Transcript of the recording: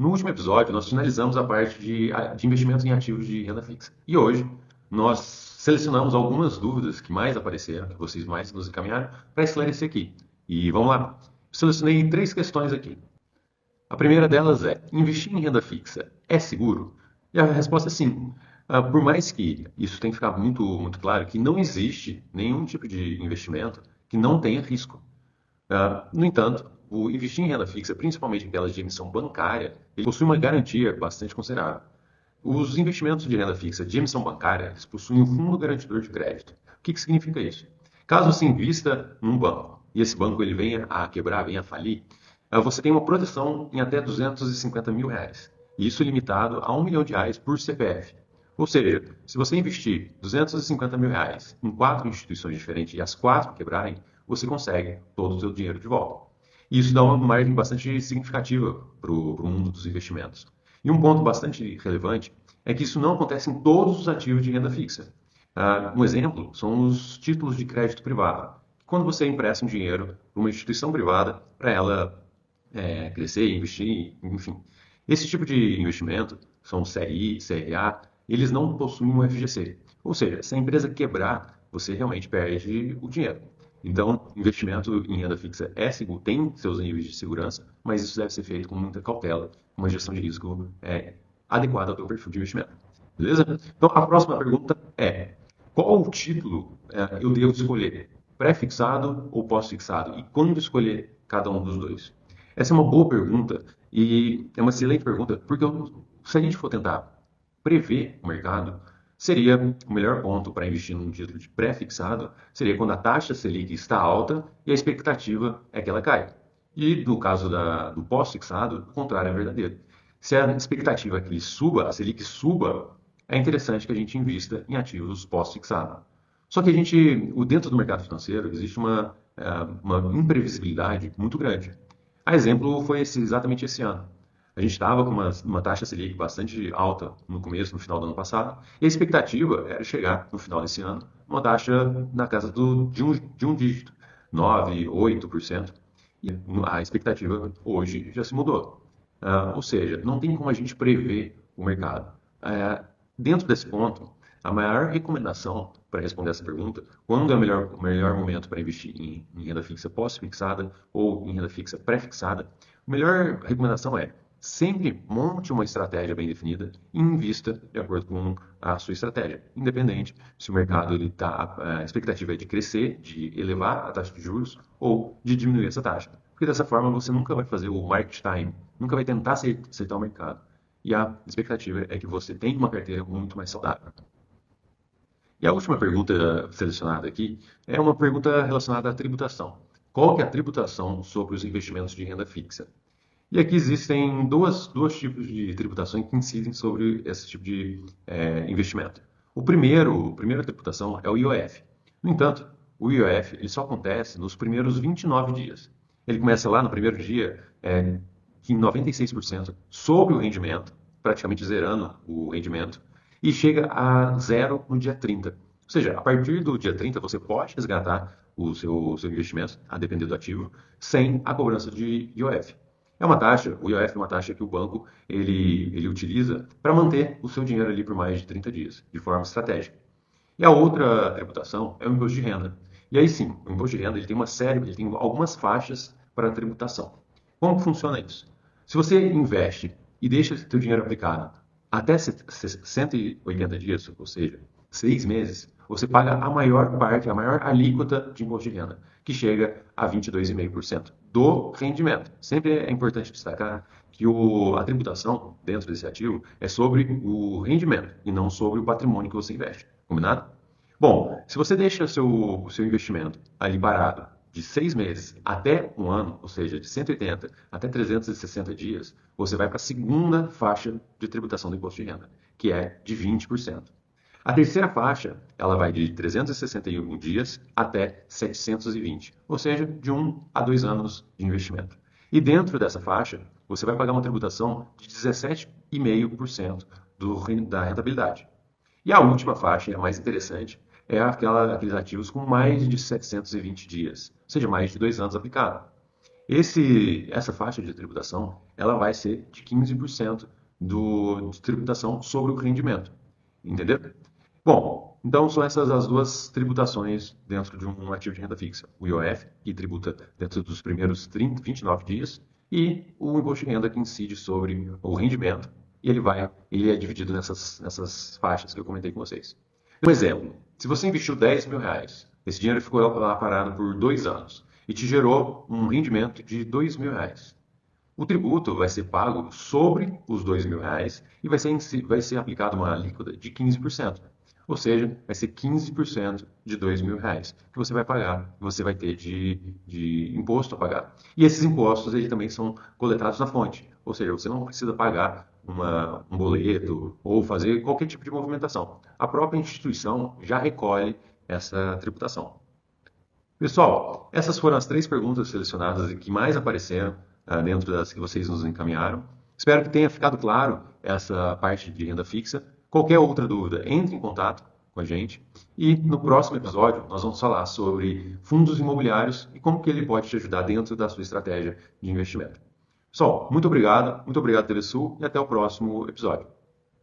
No último episódio, nós finalizamos a parte de investimentos em ativos de renda fixa. E hoje, nós selecionamos algumas dúvidas que mais apareceram, que vocês mais nos encaminharam, para esclarecer aqui. E vamos lá. Selecionei 3 questões aqui. A primeira delas é: investir em renda fixa é seguro? E a resposta é sim. Por mais que isso tenha que ficar muito claro que não existe nenhum tipo de investimento que não tenha risco. No entanto, o investir em renda fixa, principalmente aquelas de emissão bancária, ele possui uma garantia bastante considerável. Os investimentos de renda fixa de emissão bancária, eles possuem um fundo garantidor de crédito. O que significa isso? Caso você invista num banco e esse banco ele venha a quebrar, venha a falir, você tem uma proteção em até 250 mil reais. E isso limitado a 1 milhão de reais por CPF. Ou seja, se você investir 250 mil reais em 4 instituições diferentes e as 4 quebrarem, você consegue todo o seu dinheiro de volta. E isso dá uma margem bastante significativa para o mundo dos investimentos. E um ponto bastante relevante é que isso não acontece em todos os ativos de renda fixa. Um exemplo são os títulos de crédito privado. Quando você empresta um dinheiro para uma instituição privada, para ela crescer, investir, enfim. Esse tipo de investimento, são CRI, CRA, eles não possuem um FGC. Ou seja, se a empresa quebrar, você realmente perde o dinheiro. Então, investimento em renda fixa é seguro, tem seus níveis de segurança, mas isso deve ser feito com muita cautela, uma gestão de risco adequada ao seu perfil de investimento. Beleza? Então, a próxima pergunta é: qual título eu devo escolher? Pré-fixado ou pós-fixado? E quando escolher cada um dos dois? Essa é uma boa pergunta e é uma excelente pergunta, porque se a gente for tentar prever o mercado, seria o melhor ponto para investir num título de pré-fixado, seria quando a taxa Selic está alta e a expectativa é que ela caia. E no caso do pós-fixado, o contrário é verdadeiro. Se a expectativa é que ele suba, a Selic suba, é interessante que a gente invista em ativos pós-fixado. Só que dentro do mercado financeiro, existe uma imprevisibilidade muito grande. A exemplo foi exatamente esse ano. A gente estava com uma taxa Selic bastante alta no começo, no final do ano passado, e a expectativa era chegar no final desse ano uma taxa na casa de um dígito, 9, 8%. E a expectativa hoje já se mudou. Ou seja, não tem como a gente prever o mercado. Dentro desse ponto, a maior recomendação para responder essa pergunta, quando é o melhor momento para investir em renda fixa pós-fixada ou em renda fixa pré-fixada, a melhor recomendação é: sempre monte uma estratégia bem definida e invista de acordo com a sua estratégia, independente se o mercado a expectativa é de crescer, de elevar a taxa de juros ou de diminuir essa taxa. Porque dessa forma você nunca vai fazer o market time, nunca vai tentar acertar o mercado. E a expectativa é que você tenha uma carteira muito mais saudável. E a última pergunta selecionada aqui é uma pergunta relacionada à tributação. Qual que é a tributação sobre os investimentos de renda fixa? E aqui existem dois tipos de tributação que incidem sobre esse tipo de investimento. A primeira tributação é o IOF. No entanto, o IOF ele só acontece nos primeiros 29 dias. Ele começa lá no primeiro dia em 96% sobre o rendimento, praticamente zerando o rendimento, e chega a zero no dia 30. Ou seja, a partir do dia 30 você pode resgatar o seu investimento, a depender do ativo, sem a cobrança de IOF. O IOF é uma taxa que o banco ele utiliza para manter o seu dinheiro ali por mais de 30 dias, de forma estratégica. E a outra tributação é o imposto de renda. E aí sim, o imposto de renda ele tem algumas faixas para tributação. Como que funciona isso? Se você investe e deixa seu dinheiro aplicado até 180 dias, ou seja, 6 meses, você paga a maior parte, a maior alíquota de imposto de renda, que chega a 22,5% do rendimento. Sempre é importante destacar que a tributação dentro desse ativo é sobre o rendimento e não sobre o patrimônio que você investe. Combinado? Bom, se você deixa o seu investimento ali parado de 6 meses até um ano, ou seja, de 180 até 360 dias, você vai para a segunda faixa de tributação do imposto de renda, que é de 20%. A terceira faixa, ela vai de 361 dias até 720, ou seja, de 1 a 2 anos de investimento. E dentro dessa faixa, você vai pagar uma tributação de 17,5% da rentabilidade. E a última faixa, a mais interessante, é aqueles ativos com mais de 720 dias, ou seja, mais de 2 anos aplicado. Essa faixa de tributação, ela vai ser de 15% de tributação sobre o rendimento, entendeu? Bom, então são essas as duas tributações dentro de um ativo de renda fixa. O IOF, que tributa dentro dos primeiros 29 dias, e o imposto de renda que incide sobre o rendimento, e ele é dividido nessas faixas que eu comentei com vocês. Um exemplo, se você investiu R$ 10.000, esse dinheiro ficou lá parado por 2 anos e te gerou um rendimento de R$ 2.000. O tributo vai ser pago sobre os R$ 2.000 e vai ser aplicado uma alíquota de 15%. Ou seja, vai ser 15% de R$ 2.000 que você vai pagar, que você vai ter de imposto a pagar. E esses impostos eles também são coletados na fonte. Ou seja, você não precisa pagar um boleto ou fazer qualquer tipo de movimentação. A própria instituição já recolhe essa tributação. Pessoal, essas foram as 3 perguntas selecionadas que mais apareceram dentro das que vocês nos encaminharam. Espero que tenha ficado claro essa parte de renda fixa. Qualquer outra dúvida, entre em contato com a gente. E no próximo episódio, nós vamos falar sobre fundos imobiliários e como que ele pode te ajudar dentro da sua estratégia de investimento. Pessoal, muito obrigado, TV Sul, e até o próximo episódio.